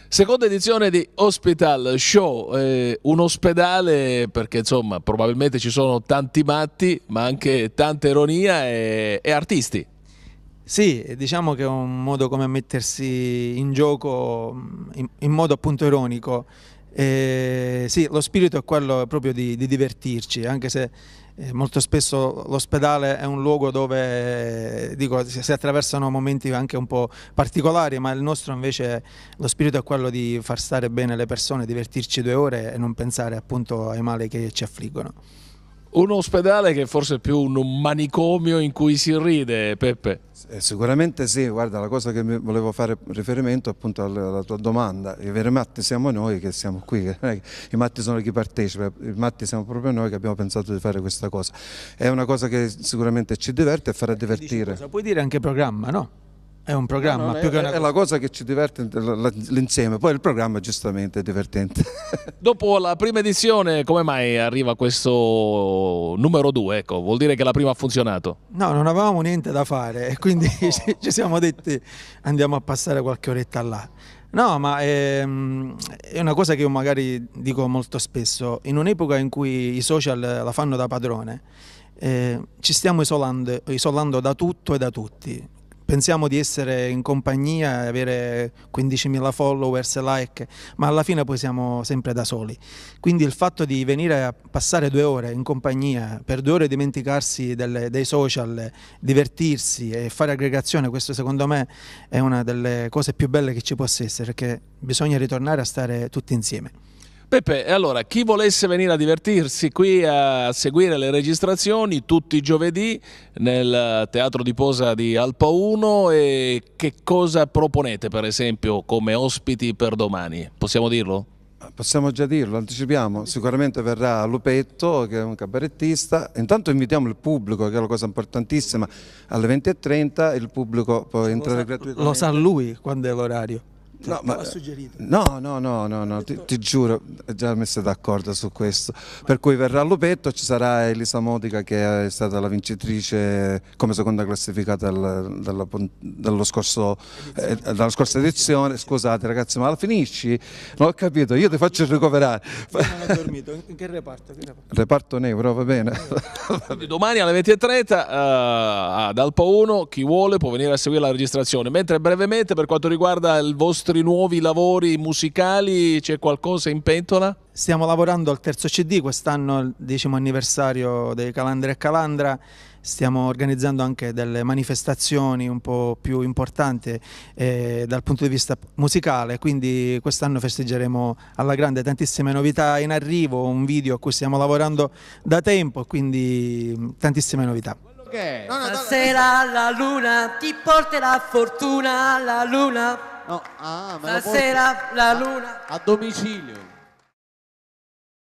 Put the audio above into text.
Seconda edizione di Hospital Show, un ospedale perché insomma probabilmente ci sono tanti matti ma anche tanta ironia e artisti. Sì, diciamo che è un modo come mettersi in gioco in modo appunto ironico. Sì, lo spirito è quello proprio di divertirci, anche se molto spesso l'ospedale è un luogo dove dico, si attraversano momenti anche un po' particolari, ma il nostro invece lo spirito è quello di far stare bene le persone, divertirci 2 ore e non pensare appunto ai mali che ci affliggono. Un ospedale che forse è più un manicomio in cui si ride, Peppe. Sicuramente sì, guarda, la cosa che volevo fare riferimento appunto alla tua domanda, i veri matti siamo noi che siamo qui, che non è che i matti sono chi partecipa, i matti siamo proprio noi che abbiamo pensato di fare questa cosa. È una cosa che sicuramente ci diverte e farà divertire. Puoi dire anche programma, no? È un programma, No, più che una è la cosa che ci diverte l'insieme, poi il programma giustamente è divertente. Dopo la prima edizione, come mai arriva questo numero 2? Ecco, vuol dire che la prima ha funzionato. No, non avevamo niente da fare e quindi ci siamo detti andiamo a passare qualche oretta là. No, ma è una cosa che io magari dico molto spesso, in un'epoca in cui i social la fanno da padrone, ci stiamo isolando da tutto e da tutti. Pensiamo di essere in compagnia e avere 15.000 followers, like, ma alla fine poi siamo sempre da soli. Quindi il fatto di venire a passare 2 ore in compagnia, per 2 ore dimenticarsi dei social, divertirsi e fare aggregazione, questo secondo me è una delle cose più belle che ci possa essere, perché bisogna ritornare a stare tutti insieme. Peppe, e allora chi volesse venire a divertirsi qui a seguire le registrazioni tutti i giovedì nel Teatro di Posa di Alpa 1, e che cosa proponete per esempio come ospiti per domani? Possiamo dirlo? Possiamo già dirlo, anticipiamo, sicuramente verrà Lupetto che è un cabarettista, intanto invitiamo il pubblico che è la cosa importantissima, alle 20:30 il pubblico può entrare gratuitamente. Lo sa lui quando è l'orario? No, ma, no, ti giuro, già messe d'accordo su questo. Per cui verrà Lupetto, ci sarà Elisa Modica che è stata la vincitrice come seconda classificata dalla scorsa edizione. Scusate ragazzi, ma la finisci? Non ho capito, io ti faccio ricoverare. Non ho dormito, in che reparto? Reparto neuro, va bene. Quindi domani alle 20:30 ad Alpa 1 chi vuole può venire a seguire la registrazione, mentre brevemente per quanto riguarda i vostri nuovi lavori musicali c'è qualcosa in pentola? Stiamo lavorando al terzo CD, quest'anno il 10° anniversario dei Calandra e Calandra, stiamo organizzando anche delle manifestazioni un po' più importanti dal punto di vista musicale, quindi quest'anno festeggeremo alla grande tantissime novità in arrivo, un video a cui stiamo lavorando da tempo, quindi tantissime novità. Stasera la luna ti porterà fortuna, la luna. No, me lo Stasera la luna. a domicilio.